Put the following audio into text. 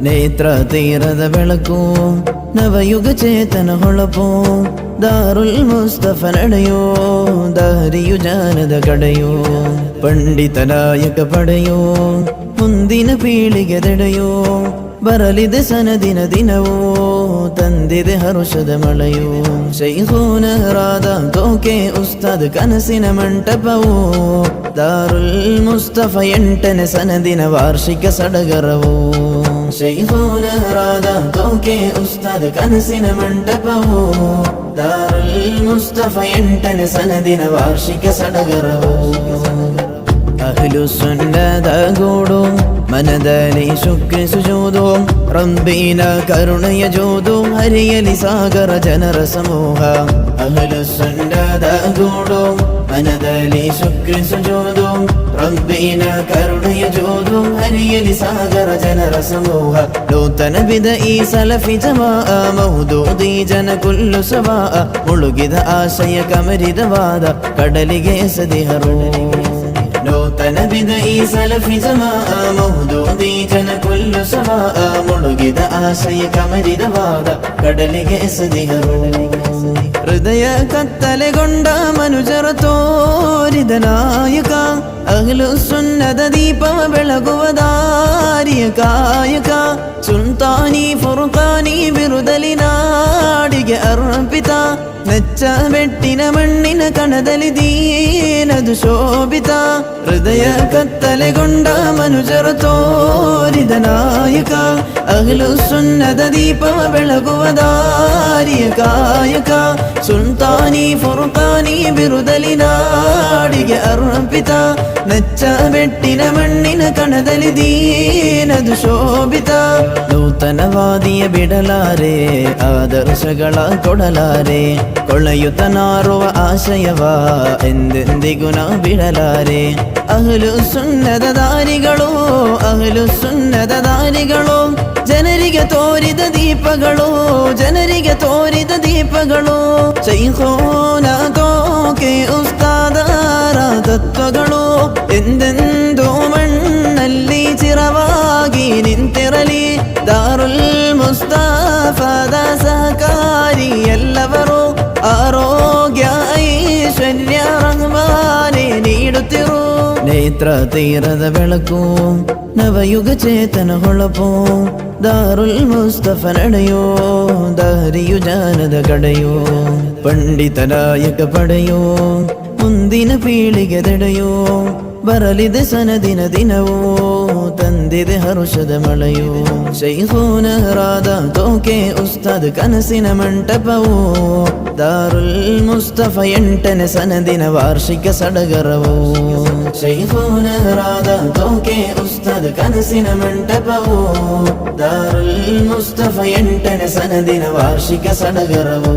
ನೇತ್ರ ತೀರದ ಬೆಳಕು ನವಯುಗ ಚೇತನ ಹೊಳಪು ದಾರುಲ್ ಮುಸ್ತಫ ನಡೆಯೋ ದಾರಿಯು ಜಾನದ ಕಡೆಯೋ ಪಂಡಿತ ನಾಯಕ ಪಡೆಯೋ ಮುಂದಿನ ಪೀಳಿಗೆ ದೆಡೆಯೋ ಬರಲಿದೆ ಸನದಿನ ದಿನವೋ ತಂದಿದೆ ಹರುಷದ ಮಳೆಯೋ ಶೈಖೂನರಾದ ತೋಕೆ ಉಸ್ತಾದ್ ಕನಸಿನ ಮಂಟಪವೋ ದಾರುಲ್ ಮುಸ್ತಫ 8ನೇ ಸನದಿನ ವಾರ್ಷಿಕ ಸಡಗರವೋ ಶೈಖೂನರಾದ ತೋಕೆ ಉಸ್ತಾದ್ ಕನಸಿನ ಮಂಟಪವೋ ದಾರುಲ್ ಮುಸ್ತಫ 8ನೇ ಸನದಿನ ವಾರ್ಷಿಕ ಸಡಗರವೋ ಅಹ್ಲು ಸುನ್ನದ ಗೂಡು ಮನದಲ್ಲಿ ಶುಕ್ರ ಸುಜೋದು ರಂಬಿನ ಕರುಣೆಯ ಜೋದು ಹರಿಯಲಿ ಸಾಗರ ಜನರ ಸಮೂಹ ಅಹ್ಲು ಸುನ್ನದ ಗೂಡು ಮನದಲ್ಲಿ ಶುಕ್ರ ಸುಜೋದು ರಂಬಿನ ಕರುಣೆಯ ಜೋದು ಹರಿಯಲಿ ಸಾಗರ ಜನರ ಸಮೂಹ ನೂತನ ಬಿದ ಈ ಸಲಫಿ ಜಮಾ ಮೌದೂದಿ ಜನ ಕುಲ್ಲು ಸವಾ ಮುಳುಗಿದ ಆಶಯ ಕಮರಿದ ವಾದ ಕಡಲಿಗೆ ಎಸೆದಿಹರು ನೂತನ ಬಿದ ಈ ಸಲಫಿ ಜಮಾ ಮೌದೂದಿ ಜನ ಕುಲ್ಲು ಸವಾ ಮುಳುಗಿದ ಆಶಯ ಕಮರಿದ ವಾದ ಕಡಲಿಗೆ ಎಸೆದಿಹರು ಹೃದಯ ಕತ್ತಲೆಗೊಂಡ ಮನುಜರ ತೋರಿದ ನಾಯಕ ಅಹ್ಲು ಸುನ್ನದ ದೀಪವ ಬೆಳಗುವ ದಾರಿಯ ಕಾಯಕ ಸುಲ್ತಾನಿ ಫುರ್ಖಾನಿ ಬಿರುದಲಿ ನಾಡಿಗೆ ಅರ್ಪಿತ ನೆಚ್ಚ ಬೆಟ್ಟಿನ ಮಣ್ಣಿನ ಕಣದಲ್ಲಿ ದೀನದು ಶೋಭಿತ ಹೃದಯ ಕತ್ತಲೆಗೊಂಡ ಮನುಜರ ತೋರಿದ ನಾಯಕ ಅಹ್ಲು ಸುನ್ನದ ದೀಪವ ಬೆಳಗುವ ದಾರಿಯ ಕಾಯಕ ಸುಲ್ತಾನಿ ಫುರ್ಖಾನಿ ಬಿರುದಲಿ ನಾಡಿಗೆ ಅರ್ಪಿತ ನೆಚ್ಚ ಬೆಟ್ಟಿನ ಮಣ್ಣಿನ ಕಣದಲ್ಲಿ ದೀನದು ಶೋಭಿತ ನೂತನವಾದಿಯ ಬಿಡಲಾರೆ ಆದರ್ಶಗಳ ಕೊಡಲಾರೆ ಕೊಳೆಯುತ್ತ ನಾರುವ ಆಶಯವ ಎಂದೆಂದಿಗೂ ನಾ ಬಿಡಲಾರೆ ಅಹ್ಲು ಸುನ್ನದ ದಾರಿಗಳು ಅಹ್ಲು ಸುನ್ನದ ದಾರಿಗಳು ಜನರಿಗೆ ತೋರಿದ ದೀಪಗಳು ಜನರಿಗೆ ತೋರಿದ ದೀಪಗಳು ಶೈಖೂನ ತೋಕೆ ಉಸ್ತಾದರ ತತ್ವಗಳು ಎಂದೆಂದೂ ಮಣ್ಣಲ್ಲಿ ಚಿರವಾಗಿ ನಿಂತಿರಲಿ ದಾರುಲ್ ಮುಸ್ತಫಾದ ಸಹಕಾರಿ ಎಲ್ಲವರು ಆರೋಗ್ಯ ಐಶ್ವರ್ಯ ರಹಮಾನೆ ನೀಡುತ್ತಿರು ನೇತ್ರ ತೀರದ ಬೆಳಕು ನವಯುಗ ಚೇತನ ಹೊಳಪು ದಾರುಲ್ ಮುಸ್ತಫ ನಡೆಯೋ ದಾರಿಯು ಜಾನದ ಕಡೆಯೋ ಪಂಡಿತ ನಾಯಕ ಪಡೆಯೋ ಮುಂದಿನ ಪೀಳಿಗೆ ದೆಡೆಯೋ ಬರಲಿದೆ ಸನದಿನ ದಿನವೋ ತಂದಿದೆ ಹರುಷದ ಮಳೆಯೋ ಶೈಖೂನರಾದ ತೋಕೆ ಉಸ್ತಾದ್ ಕನಸಿನ ಮಂಟಪವೋ ದಾರುಲ್ ಮುಸ್ತಫ 8ನೇ ಸನದಿನ ವಾರ್ಷಿಕ ಸಡಗರವೋ ಶೈಖೂನರಾದ ತೋಕೆ ಉಸ್ತಾದ್ ಕನಸಿನ ಮಂಟಪವೋ ದಾರುಲ್ ಮುಸ್ತಫ 8ನೇ ಸನದಿನ ವಾರ್ಷಿಕ ಸಡಗರವೋ